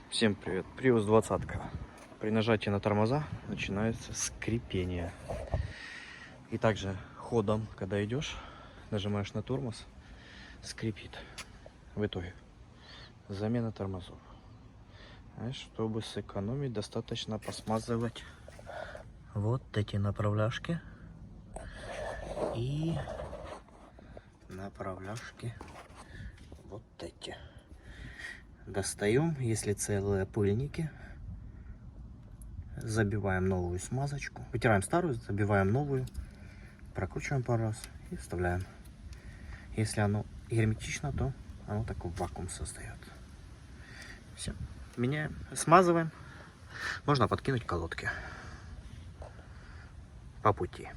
Всем привет! Prius 20. При нажатии на тормоза начинается скрипение. И также ходом, когда идешь, нажимаешь на тормоз, скрипит. В итоге замена тормозов. Чтобы сэкономить, достаточно посмазывать вот эти направляшки и направляшки вот эти. Достаем, если целые пыльники, забиваем новую смазочку, вытираем старую, забиваем новую, прокручиваем пару раз и вставляем. Если оно герметично, то оно такой вакуум создает. Все, меняем, смазываем. Можно подкинуть колодки по пути.